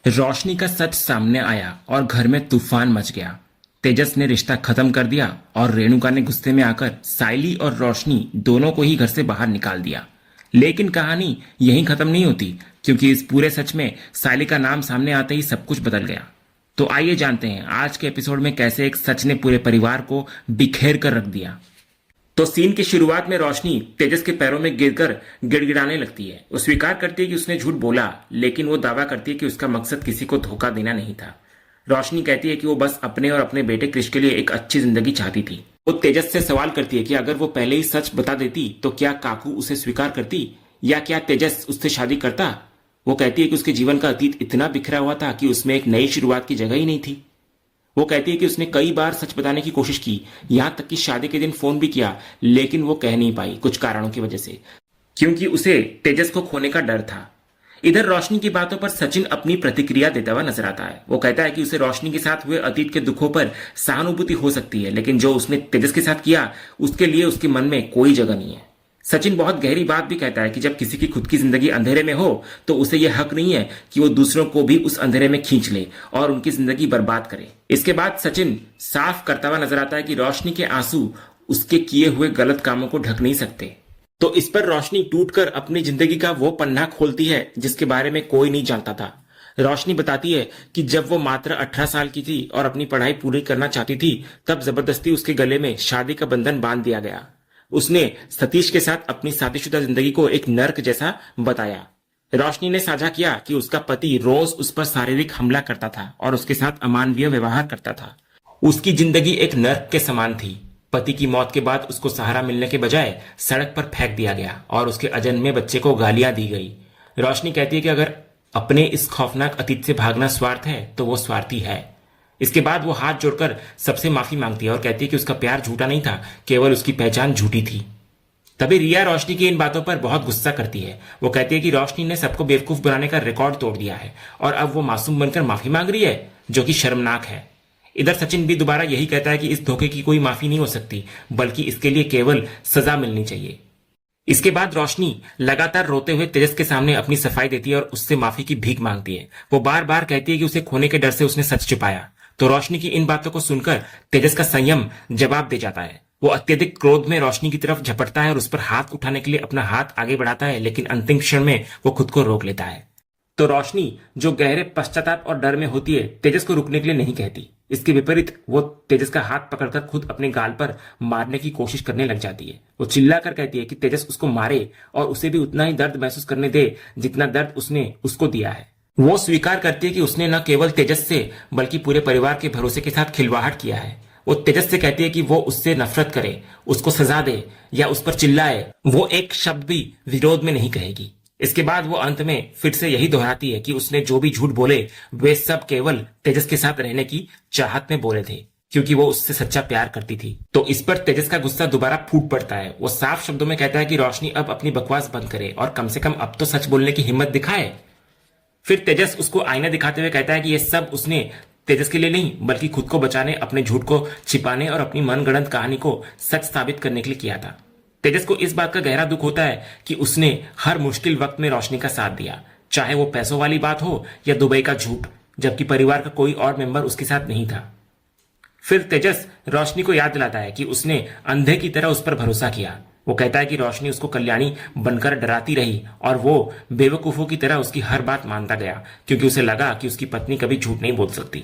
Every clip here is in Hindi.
रोशनी का सच सामने आया और घर में तूफान मच गया। तेजस ने रिश्ता खत्म कर दिया और रेणुका ने गुस्से में आकर साइली और रोशनी दोनों को ही घर से बाहर निकाल दिया। लेकिन कहानी यहीं खत्म नहीं होती, क्योंकि इस पूरे सच में साइली का नाम सामने आते ही सब कुछ बदल गया। तो आइए जानते हैं आज के एपिसोड में कैसे एक सच ने पूरे परिवार को बिखेर कर रख दिया। तो सीन की शुरुआत में रोशनी तेजस के पैरों में गिरकर गिड़गिड़ाने लगती है। वो स्वीकार करती है कि उसने झूठ बोला, लेकिन वो दावा करती है कि उसका मकसद किसी को धोखा देना नहीं था। रोशनी कहती है कि वो बस अपने और अपने बेटे क्रिश के लिए एक अच्छी जिंदगी चाहती थी। वो तेजस से सवाल करती है कि अगर वो पहले ही सच बता देती तो क्या काकू उसे स्वीकार करती, या क्या तेजस उससे शादी करता। वो कहती है कि उसके जीवन का अतीत इतना बिखरा हुआ था कि उसमें एक नई शुरुआत की जगह ही नहीं थी। वो कहती है कि उसने कई बार सच बताने की कोशिश की, यहां तक कि शादी के दिन फोन भी किया, लेकिन वो कह नहीं पाई कुछ कारणों की वजह से, क्योंकि उसे तेजस को खोने का डर था। इधर रोशनी की बातों पर सचिन अपनी प्रतिक्रिया देता हुआ नजर आता है। वो कहता है कि उसे रोशनी के साथ हुए अतीत के दुखों पर सहानुभूति हो सकती है, लेकिन जो उसने तेजस के साथ किया उसके लिए उसके मन में कोई जगह नहीं है। सचिन बहुत गहरी बात भी कहता है कि जब किसी की खुद की जिंदगी अंधेरे में हो तो उसे यह हक नहीं है कि वो दूसरों को भी उस अंधेरे में खींच ले और उनकी जिंदगी बर्बाद करे। इसके बाद सचिन साफ करता हुआ नजर आता है कि रोशनी के आंसू उसके किए हुए गलत कामों को ढक नहीं सकते। तो इस पर रोशनी टूटकर अपनी जिंदगी का वो पन्ना खोलती है जिसके बारे में कोई नहीं जानता था। रोशनी बताती है कि जब वो मात्र 18 साल की थी और अपनी पढ़ाई पूरी करना चाहती थी, तब जबरदस्ती उसके गले में शादी का बंधन बांध दिया गया। उसने सतीश के साथ अपनी शादीशुदा जिंदगी को एक नर्क जैसा बताया। रोशनी ने साझा किया कि उसका पति रोज उस पर शारीरिक हमला करता था और उसके साथ अमानवीय व्यवहार करता था। उसकी जिंदगी एक नर्क के समान थी। पति की मौत के बाद उसको सहारा मिलने के बजाय सड़क पर फेंक दिया गया और उसके अजन्मे बच्चे को गालियां दी गई। रोशनी कहती है कि अगर अपने इस खौफनाक अतीत से भागना स्वार्थ है तो वो स्वार्थी है। इसके बाद वो हाथ जोड़कर सबसे माफी मांगती है और कहती है कि उसका प्यार झूठा नहीं था, केवल उसकी पहचान झूठी थी। तभी रिया रोशनी की इन बातों पर बहुत गुस्सा करती है। वो कहती है कि रोशनी ने सबको बेवकूफ बनाने का रिकॉर्ड तोड़ दिया है और अब वो मासूम बनकर माफी मांग रही है, जो कि शर्मनाक है। इधर सचिन भी दोबारा यही कहता है कि इस धोखे की कोई माफी नहीं हो सकती, बल्कि इसके लिए केवल सजा मिलनी चाहिए। इसके बाद रोशनी लगातार रोते हुए तेजस के सामने अपनी सफाई देती है और उससे माफी की भीख मांगती है। वो बार बार कहती है कि उसे खोने के डर से उसने सच छुपाया। तो रोशनी की इन बातों को सुनकर तेजस का संयम जवाब दे जाता है। वो अत्यधिक क्रोध में रोशनी की तरफ झपटता है और उस पर हाथ उठाने के लिए अपना हाथ आगे बढ़ाता है, लेकिन अंतिम क्षण में वो खुद को रोक लेता है। तो रोशनी, जो गहरे पश्चाताप और डर में होती है, तेजस को रुकने के लिए नहीं कहती। इसके विपरीत वो तेजस का हाथ पकड़कर खुद अपने गाल पर मारने की कोशिश करने लग जाती है। वो चिल्लाकर कहती है कि तेजस उसको मारे और उसे भी उतना ही दर्द महसूस करने दे जितना दर्द उसने उसको दिया है। वो स्वीकार करती है कि उसने न केवल तेजस से बल्कि पूरे परिवार के भरोसे के साथ खिलवाड़ किया है। वो तेजस से कहती है कि वो उससे नफरत करे, उसको सजा दे या उस पर चिल्लाए, वो एक शब्द भी विरोध में नहीं कहेगी। इसके बाद वो अंत में फिर से यही दोहराती है कि उसने जो भी झूठ बोले वे सब केवल तेजस के साथ रहने की चाहत में बोले थे, क्योंकि वो उससे सच्चा प्यार करती थी। तो इस पर तेजस का गुस्सा दोबारा फूट पड़ता है। वो साफ शब्दों में कहता है कि रोशनी अब अपनी बकवास बंद करे और कम से कम अब तो सच बोलने की हिम्मत दिखाए। फिर तेजस उसको आईना दिखाते हुए कहता है कि यह सब उसने तेजस के लिए नहीं, बल्कि खुद को बचाने, अपने झूठ को छिपाने और अपनी मनगढ़ंत कहानी को सच साबित करने के लिए किया था। तेजस को इस बात का गहरा दुख होता है कि उसने हर मुश्किल वक्त में रोशनी का साथ दिया, चाहे वो पैसों वाली बात हो या दुबई का झूठ, जबकि परिवार का कोई और मेंबर उसके साथ नहीं था। फिर तेजस रोशनी को याद दिलाता है कि उसने अंधे की तरह उस पर भरोसा किया। वो कहता है कि रोशनी उसको कल्याणी बनकर डराती रही और वो बेवकूफों की तरह उसकी हर बात मानता गया, क्योंकि उसे लगा कि उसकी पत्नी कभी झूठ नहीं बोल सकती।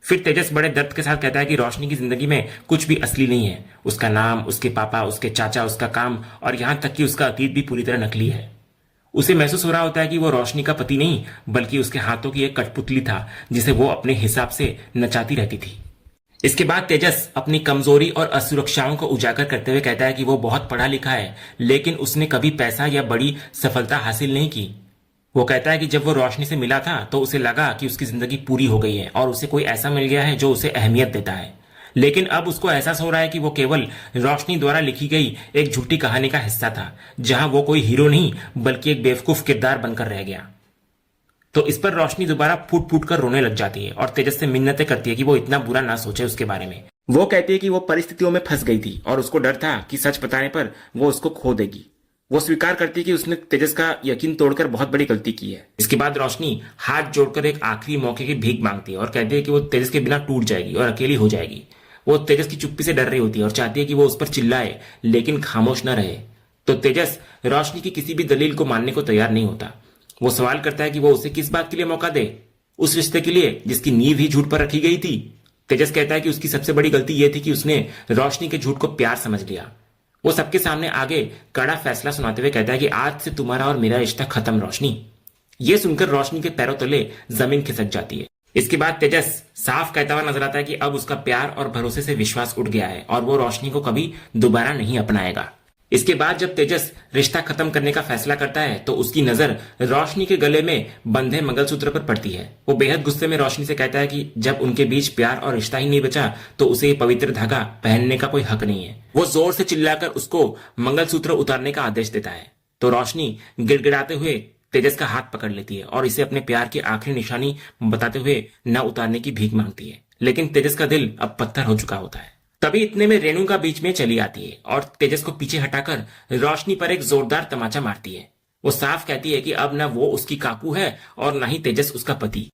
फिर तेजस बड़े दर्द के साथ कहता है कि रोशनी की जिंदगी में कुछ भी असली नहीं है। उसका नाम, उसके पापा, उसके चाचा, उसका काम और यहां तक कि उसका अतीत भी पूरी तरह नकली है। उसे महसूस हो रहा होता है कि वो रोशनी का पति नहीं, बल्कि उसके हाथों की एक कठपुतली था जिसे वो अपने हिसाब से नचाती रहती थी। इसके बाद तेजस अपनी कमजोरी और असुरक्षाओं को उजागर करते हुए कहता है कि वो बहुत पढ़ा लिखा है, लेकिन उसने कभी पैसा या बड़ी सफलता हासिल नहीं की। वो कहता है कि जब वो रोशनी से मिला था तो उसे लगा कि उसकी जिंदगी पूरी हो गई है और उसे कोई ऐसा मिल गया है जो उसे अहमियत देता है। लेकिन अब उसको एहसास हो रहा है कि वो केवल रोशनी द्वारा लिखी गई एक झूठी कहानी का हिस्सा था, जहां वो कोई हीरो नहीं बल्कि एक बेवकूफ किरदार बनकर रह गया। तो इस पर रोशनी दोबारा फूट फूट कर रोने लग जाती है और तेजस से मिन्नतें करती है कि वो इतना बुरा ना सोचे उसके बारे में। वो कहती है कि वो परिस्थितियों में फंस गई थी और उसको डर था कि सच बताने पर वो उसको खो देगी। वो स्वीकार करती है कि उसने तेजस का यकीन तोड़कर बहुत बड़ी गलती की है। इसके बाद रोशनी हाथ जोड़कर एक आखिरी मौके की भीख मांगती है और कहती है कि वो तेजस के बिना टूट जाएगी और अकेली हो जाएगी। वो तेजस की चुप्पी से डर रही होती है और चाहती है कि वो उस पर चिल्लाए लेकिन खामोश न रहे। तो तेजस रोशनी की किसी भी दलील को मानने को तैयार नहीं होता। वो सवाल करता है कि वो उसे किस बात के लिए मौका दे, उस रिश्ते के लिए जिसकी नींव ही झूठ पर रखी गई थी। तेजस कहता है कि उसकी सबसे बड़ी गलती यह थी कि उसने रोशनी के झूठ को प्यार समझ लिया। वो सबके सामने आगे कड़ा फैसला सुनाते हुए कहता है कि आज से तुम्हारा और मेरा रिश्ता खत्म रोशनी। ये सुनकर रोशनी के पैरों तले जमीन खिसक जाती है। इसके बाद तेजस साफ कहता हुआ नजर आता है कि अब उसका प्यार और भरोसे से विश्वास उठ गया है और वो रोशनी को कभी दोबारा नहीं अपनाएगा। इसके बाद जब तेजस रिश्ता खत्म करने का फैसला करता है तो उसकी नजर रोशनी के गले में बंधे मंगलसूत्र पर पड़ती है। वो बेहद गुस्से में रोशनी से कहता है कि जब उनके बीच प्यार और रिश्ता ही नहीं बचा तो उसे ये पवित्र धागा पहनने का कोई हक नहीं है। वो जोर से चिल्लाकर उसको मंगलसूत्र उतारने का आदेश देता है तो रोशनी गिड़गिड़ाते हुए तेजस का हाथ पकड़ लेती है और इसे अपने प्यार की आखिरी निशानी बताते हुए न उतारने की भीख मांगती है। लेकिन तेजस का दिल अब पत्थर हो चुका होता है। तभी इतने में रेणुका बीच में चली आती है और तेजस को पीछे हटाकर रोशनी पर एक जोरदार तमाचा मारती है। वो साफ कहती है कि अब न वो उसकी काकू है और न ही तेजस उसका पति।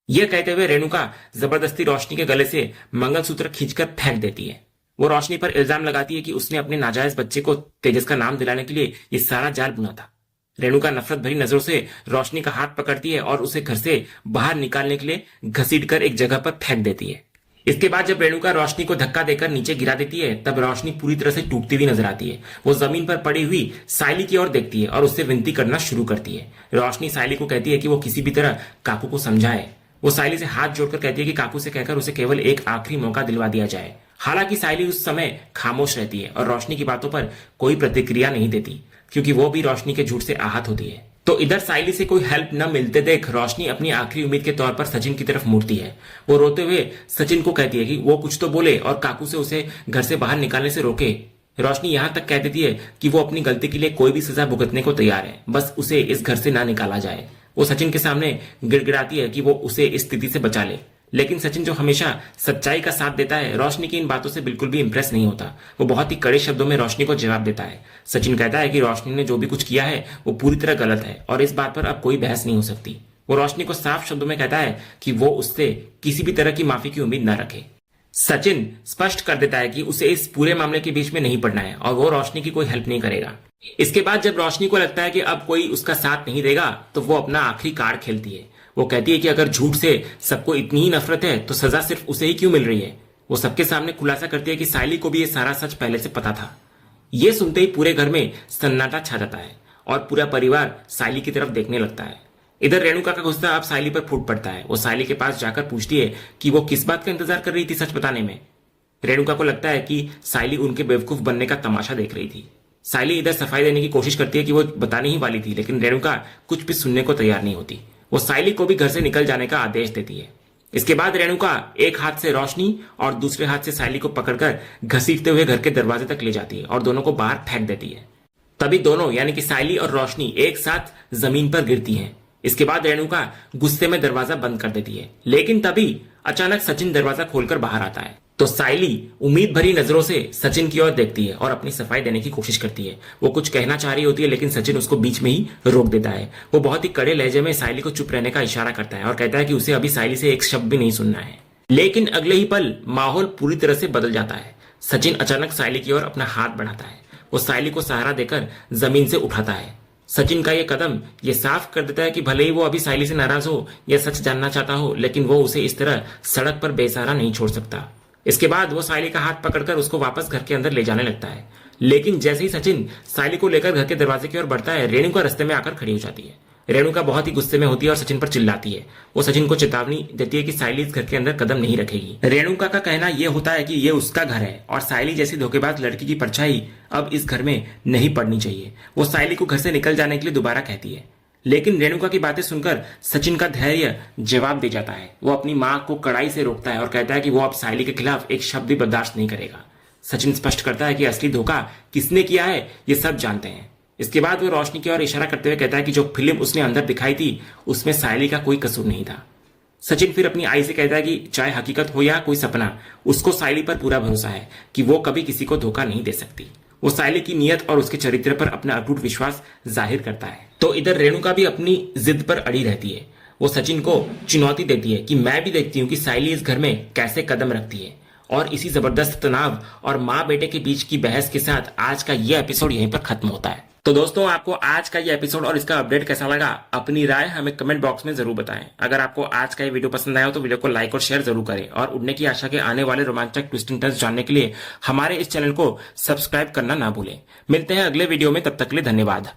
यह कहते हुए रेणुका जबरदस्ती रोशनी के गले से मंगलसूत्र खींचकर फेंक देती है। वो रोशनी पर इल्जाम लगाती है कि उसने अपने नाजायज बच्चे को तेजस का नाम दिलाने के लिए ये सारा जाल बुना था। रेणुका नफरत भरी नजरों से रोशनी का हाथ पकड़ती है और उसे घर से बाहर निकालने के लिए घसीटकर एक जगह पर फेंक देती है। इसके बाद जब रेणुका रोशनी को धक्का देकर नीचे गिरा देती है तब रोशनी पूरी तरह से टूटती हुई नजर आती है। वो जमीन पर पड़ी हुई सायली की ओर देखती है और उससे विनती करना शुरू करती है। रोशनी सायली को कहती है कि वो किसी भी तरह काकू को समझाए। वो सायली से हाथ जोड़कर कहती है कि काकू से कहकर उसे केवल एक आखिरी मौका दिलवा दिया जाए। हालांकि सायली उस समय खामोश रहती है और रोशनी की बातों पर कोई प्रतिक्रिया नहीं देती क्योंकि वो भी रोशनी के झूठ से आहत होती है। तो इधर सायली से कोई हेल्प न मिलते देख रोशनी अपनी आखिरी उम्मीद के तौर पर सचिन की तरफ मुड़ती है। वो रोते हुए सचिन को कहती है कि वो कुछ तो बोले और काकू से उसे घर से बाहर निकालने से रोके। रोशनी यहां तक कह देती है कि वो अपनी गलती के लिए कोई भी सजा भुगतने को तैयार है, बस उसे इस घर से ना निकाला जाए। वो सचिन के सामने गिड़गिड़ाती है कि वो उसे इस स्थिति से बचा ले। लेकिन सचिन जो हमेशा सच्चाई का साथ देता है रोशनी की इन बातों से बिल्कुल भी इंप्रेस नहीं होता। वो बहुत ही कड़े शब्दों में रोशनी को जवाब देता है। सचिन कहता है कि रोशनी ने जो भी कुछ किया है वो पूरी तरह गलत है और इस बात पर अब कोई बहस नहीं हो सकती। वो रोशनी को साफ शब्दों में कहता है कि वो उससे किसी भी तरह की माफी की उम्मीद न रखे। सचिन स्पष्ट कर देता है कि उसे इस पूरे मामले के बीच में नहीं पड़ना है और वो रोशनी की कोई हेल्प नहीं करेगा। इसके बाद जब रोशनी को लगता है कि अब कोई उसका साथ नहीं देगा तो वो अपना आखिरी कार्ड खेलती है। वो कहती है कि अगर झूठ से सबको इतनी ही नफरत है तो सजा सिर्फ उसे ही क्यों मिल रही है। वो सबके सामने खुलासा करती है कि सायली को भी ये सारा सच पहले से पता था। ये सुनते ही पूरे घर में सन्नाटा छा जाता है और पूरा परिवार सायली की तरफ देखने लगता है। इधर रेणुका का गुस्सा अब सायली पर फूट पड़ता है। वो सायली के पास जाकर पूछती है कि वो किस बात का इंतजार कर रही थी सच बताने में। रेणुका को लगता है कि सायली उनके बेवकूफ बनने का तमाशा देख रही थी। सायली इधर सफाई देने की कोशिश करती है कि वो बताने ही वाली थी, लेकिन रेणुका कुछ भी सुनने को तैयार नहीं होती। वो सायली को भी घर से निकल जाने का आदेश देती है। इसके बाद रेणुका एक हाथ से रोशनी और दूसरे हाथ से सायली को पकड़कर घसीटते हुए घर के दरवाजे तक ले जाती है और दोनों को बाहर फेंक देती है। तभी दोनों यानी कि सायली और रोशनी एक साथ जमीन पर गिरती हैं। इसके बाद रेणुका गुस्से में दरवाजा बंद कर देती है, लेकिन तभी अचानक सचिन दरवाजा खोलकर बाहर आता है। तो सायली उम्मीद भरी नजरों से सचिन की ओर देखती है और अपनी सफाई देने की कोशिश करती है। वो कुछ कहना चाह रही होती है लेकिन सचिन उसको बीच में ही रोक देता है। वो बहुत ही कड़े लहजे में सायली को चुप रहने का इशारा करता है और कहता है कि उसे अभी सायली से एक शब्द भी नहीं सुनना है। लेकिन अगले ही पल माहौल पूरी तरह से बदल जाता है। सचिन अचानक सायली की ओर अपना हाथ बढ़ाता है। वो सायली को सहारा देकर जमीन से उठाता है। सचिन का यह कदम ये साफ कर देता है कि भले ही वो अभी सायली से नाराज हो या सच जानना चाहता हो, लेकिन वो उसे इस तरह सड़क पर बेसहारा नहीं छोड़ सकता। इसके बाद वो सायली का हाथ पकड़कर उसको वापस घर के अंदर ले जाने लगता है। लेकिन जैसे ही सचिन सायली को लेकर घर के दरवाजे की ओर बढ़ता है, रेणुका रास्ते में आकर खड़ी हो जाती है। रेणुका बहुत ही गुस्से में होती है और सचिन पर चिल्लाती है। वो सचिन को चेतावनी देती है कि सायली इस घर के अंदर कदम नहीं रखेगी। रेणुका का कहना यह होता है कि ये उसका घर है और सायली जैसी धोखेबाज लड़की की परछाई अब इस घर में नहीं पड़नी चाहिए। वो सायली को घर से निकल जाने के लिए दोबारा कहती है, लेकिन रेणुका की बातें सुनकर सचिन का धैर्य जवाब दे जाता है। वो अपनी मां को कड़ाई से रोकता है और कहता है कि वो अब सायली के खिलाफ एक शब्द भी बर्दाश्त नहीं करेगा। सचिन स्पष्ट करता है कि असली धोखा किसने किया है ये सब जानते हैं। इसके बाद वो रोशनी की ओर इशारा करते हुए कहता है कि जो फिल्म उसने अंदर दिखाई थी उसमें सायली का कोई कसूर नहीं था। सचिन फिर अपनी आई से कहता है कि चाहे हकीकत हो या कोई सपना, उसको सायली पर पूरा भरोसा है कि वो कभी किसी को धोखा नहीं दे सकती। वो साइली की नियत और उसके चरित्र पर अपना अटूट विश्वास जाहिर करता है। तो इधर रेणुका भी अपनी जिद पर अड़ी रहती है। वो सचिन को चुनौती देती है कि मैं भी देखती हूँ कि साइली इस घर में कैसे कदम रखती है। और इसी जबरदस्त तनाव और माँ बेटे के बीच की बहस के साथ आज का ये एपिसोड यहीं पर खत्म होता है। तो दोस्तों, आपको आज का ये एपिसोड और इसका अपडेट कैसा लगा, अपनी राय हमें कमेंट बॉक्स में जरूर बताएं। अगर आपको आज का ये वीडियो पसंद आया हो तो वीडियो को लाइक और शेयर जरूर करें, और उड़ने की आशा के आने वाले रोमांचक ट्विस्ट एंड टर्न्स जानने के लिए हमारे इस चैनल को सब्सक्राइब करना ना भूलें। मिलते हैं अगले वीडियो में, तब तक के लिए धन्यवाद।